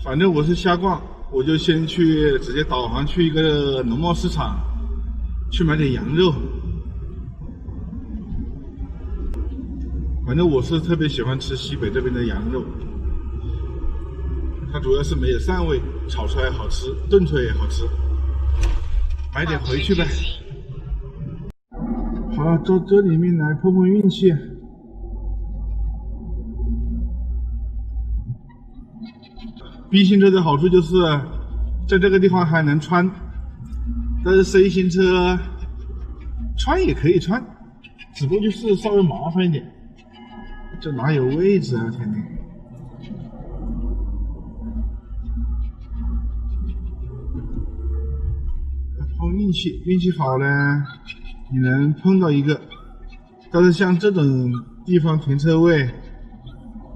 反正我是瞎逛，我就先去直接导航去一个农贸市场，去买点羊肉。反正我是特别喜欢吃西北这边的羊肉，它主要是没有膻味，炒出来好吃，炖出来也好吃。买点回去呗。好，到这里面来碰碰运气。B 型车的好处就是在这个地方还能穿，但是 C 型车穿也可以穿，只不过就是稍微麻烦一点。这哪有位置啊，天天！碰运气，运气好呢，你能碰到一个。但是像这种地方停车位，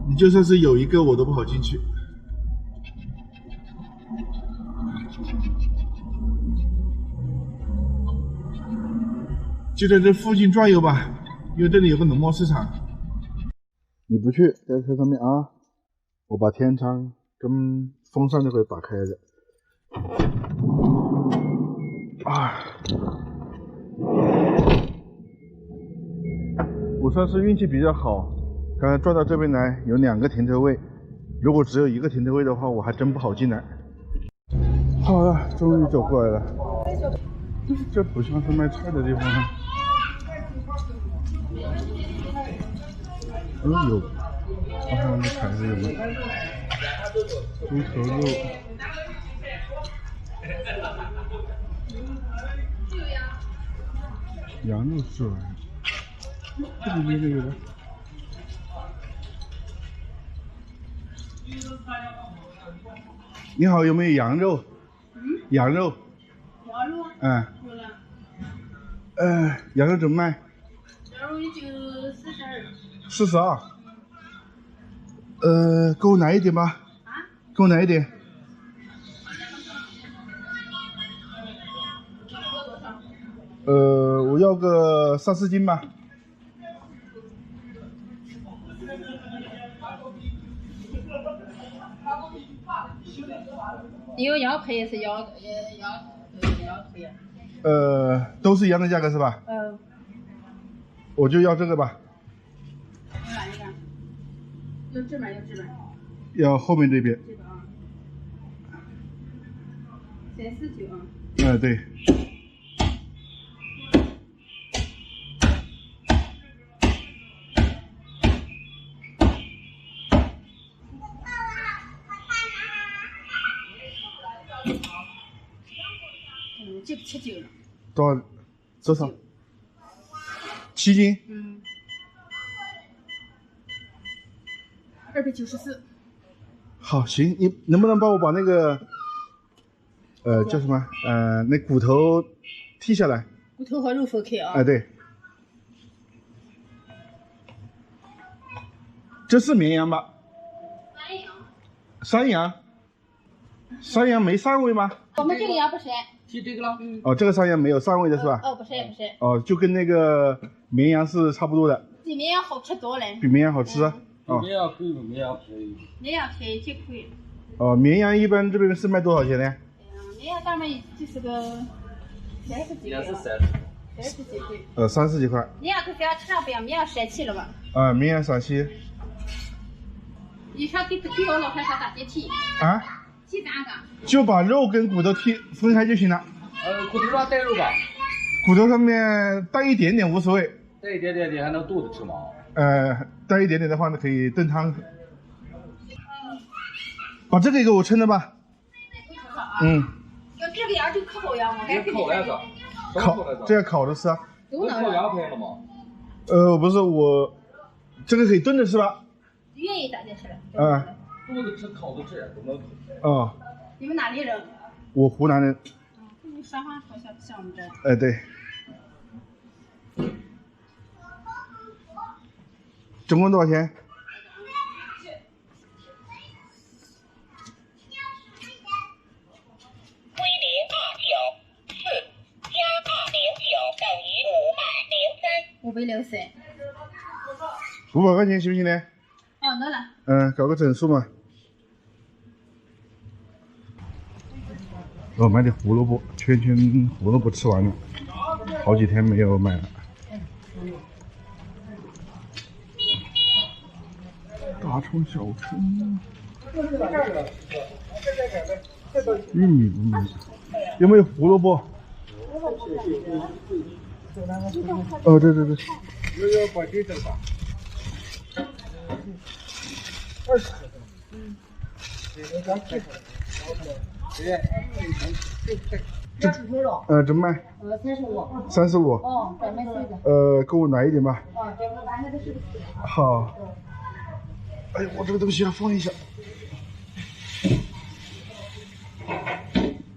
你就算是有一个，我都不好进去。就在这附近转悠吧，因为这里有个农贸市场。你不去，在车上面啊！我把天窗跟风扇都给打开了。啊！我算是运气比较好，刚才转到这边来有2个停车位，如果只有1个停车位的话，我还真不好进来。好了，终于走过来了。这不像是卖菜的地方啊。有，看看那牌子有没有猪头肉。羊肉是吧？这里面就有了。你好，有没有羊肉？羊肉。羊肉？嗯。有了。羊肉怎么卖？羊肉也就42。给我来一点吧。啊？给我来一点。我要个3、4斤吧。你有羊腿也是羊腿。都是一样的价格是吧？我就要这个吧。哪一个？有这边，有这边。要后面这边。这个啊。349啊。对。这个79了。多少？7斤。294。好，行，你能不能帮我把那个叫什么？那骨头剔下来。骨头和肉分开啊。对。这是绵羊吧？山羊。山羊没膻味吗？我们这个羊不膻。提这个了。哦，这个山羊没有膻味的是吧？不膻不膻。哦，就跟那个绵羊是差不多的。比绵羊好吃多了。比绵羊好吃。绵羊贵，绵羊便宜。绵羊便宜，这贵。哦，绵羊一般这边是卖多少钱呢？绵羊大概就是个30几。也是30几贵。30几块。绵羊跟咱吃上不一样，绵羊膻气了吧？绵羊陕西。你说给我老汉上咋接剔？剔咋个？就把肉跟骨头分开就行了。骨头上带肉吧？骨头上面带一点点无所谓。带一点点还能肚子吃吗？带一点点的话呢，可以炖汤。把这个给我称了吧。这个羊就可好羊吗？烤来着。这个烤着吃啊。都能烤羊排了吗？不是我，这个可以炖着吃吧？愿意咋就吃了。肚子吃，烤着吃都能吃。你们哪里人？我湖南人。你说话好像我们这。对。总共多少钱？归024加209等于503。500块钱行不行呢？能了。搞个整数嘛。我买的胡萝卜，圈圈胡萝卜吃完了，好几天没有买了。大葱、小葱，玉米不买，有没有胡萝卜？哦，对。怎么卖？35。哦，再买谁的？给我来一点吧。哦，这个完了的是不是？好。哎，我这个东西要放一下。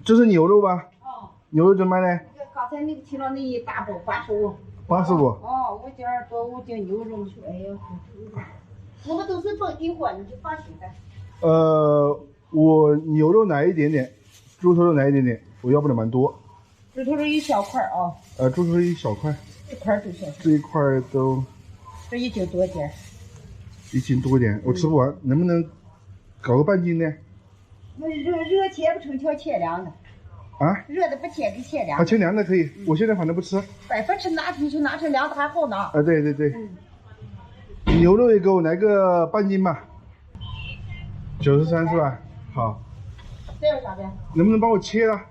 这是牛肉吧？哦。牛肉怎么卖呢？刚才那个提了那一大包85。85。哦，5斤多5斤牛肉，哎呀，我们都是本地货，你就放心的。我牛肉来一点点，猪头肉来一点点，我要不了蛮多。猪头肉一小块啊。猪头肉一小块。一块就行。这一块都。这1斤多点。1斤多点，我吃不完，能不能搞个半斤呢？那热切不成条，切凉的。啊？热的不切，给切凉。切凉的可以，我现在反正不吃。不吃拿出去，拿成凉的还好拿。对。牛肉也给我来个半斤吧。93是吧？好。这有啥的？能不能帮我切了？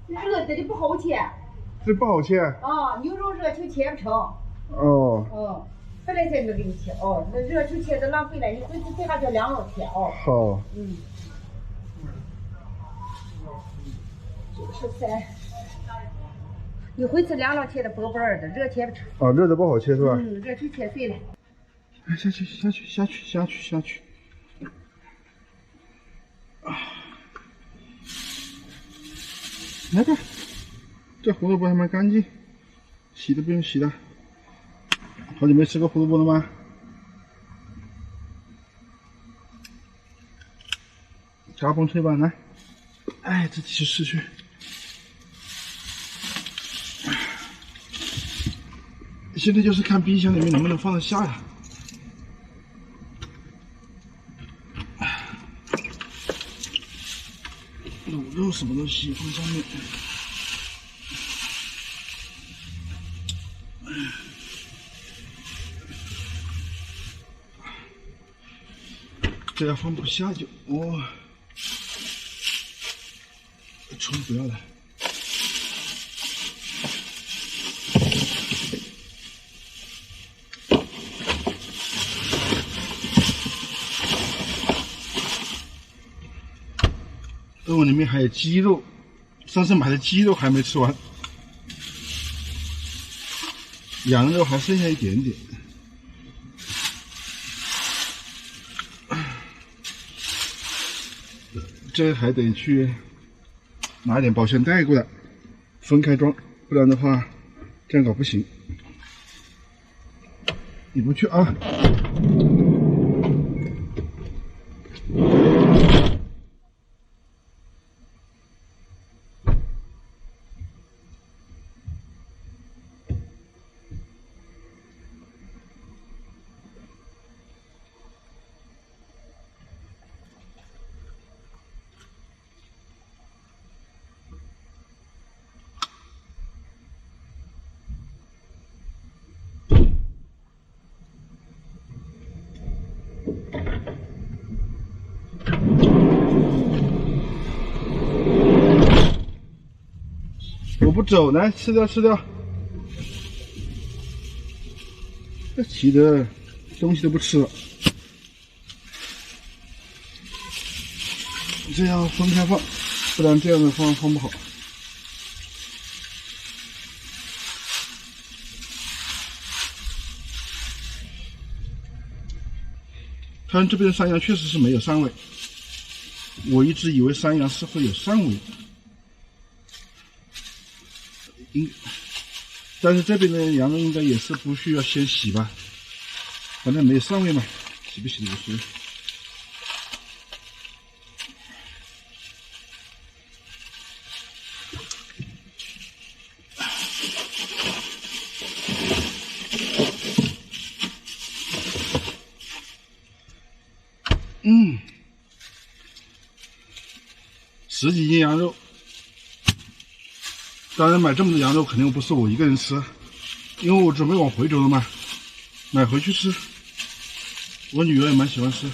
热的不好切。这不好切。啊，牛肉热球切不成。哦。本来才没给你切哦，那热球切的浪费了，你回去最好叫凉了切哦。好。93。你回去凉了切的薄薄的，热切不成。热的不好切是吧？热球切碎了。下去。来吧，这胡萝卜还蛮干净，洗都不用洗了。好久没吃过胡萝卜了吗？加崩脆吧，来，哎，自己去试去。现在就是看冰箱里面能不能放得下呀。卤肉什么东西放上面。这要放不下就葱不要了。肉里面还有鸡肉，上次买的鸡肉还没吃完，羊肉还剩下一点点。这还得去拿点保鲜袋过来，分开装，不然的话这样搞不行。你不去啊？我不走，来吃掉。这急的东西都不吃了，这样分开放，不然这样的放不好。看这边的山羊确实是没有膻味，我一直以为山羊是会有膻味的。但是这边的羊肉应该也是不需要先洗吧，反正没有膻味嘛，洗不洗的无所谓。10几斤羊肉，当然买这么多羊肉肯定不是我一个人吃，因为我准备往回州了嘛，买回去吃。我女儿也蛮喜欢吃。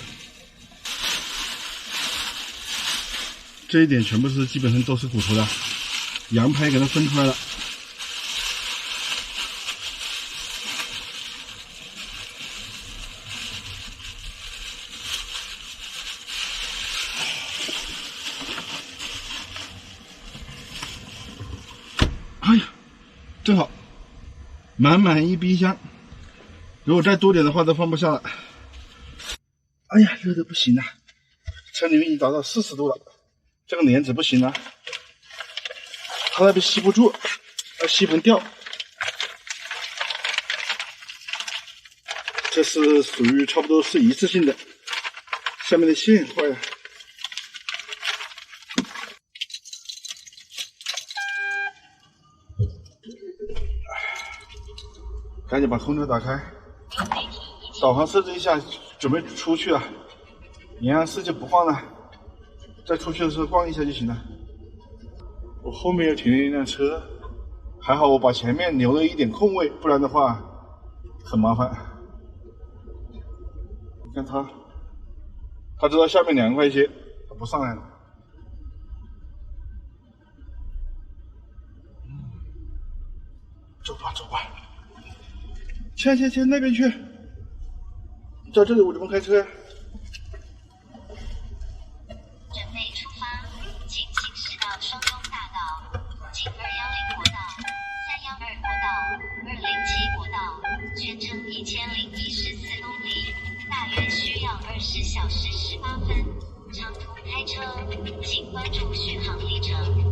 这一点全部是基本上都是骨头的，羊排给它分出来了。哎呀，正好，满满一冰箱，如果再多点的话都放不下了。哎呀，热的不行了，车里面已经达到40度了，这个帘子不行了，它那边吸不住，吸盆掉。这是属于差不多是一次性的，下面的线坏了。赶紧把空调打开，导航设置一下，准备出去了。延安市就不晃了，再出去的时候逛一下就行了。我后面又停了一辆车，还好我把前面留了一点空位，不然的话很麻烦。你看他知道下面凉快一些，他不上来了。走吧走吧。去那边去，在这里我怎么开车呀？准备出发，请行驶到双东大道、经210国道、312国道、207国道，全程1014公里，大约需要20小时18分。长途开车，请关注续航里程。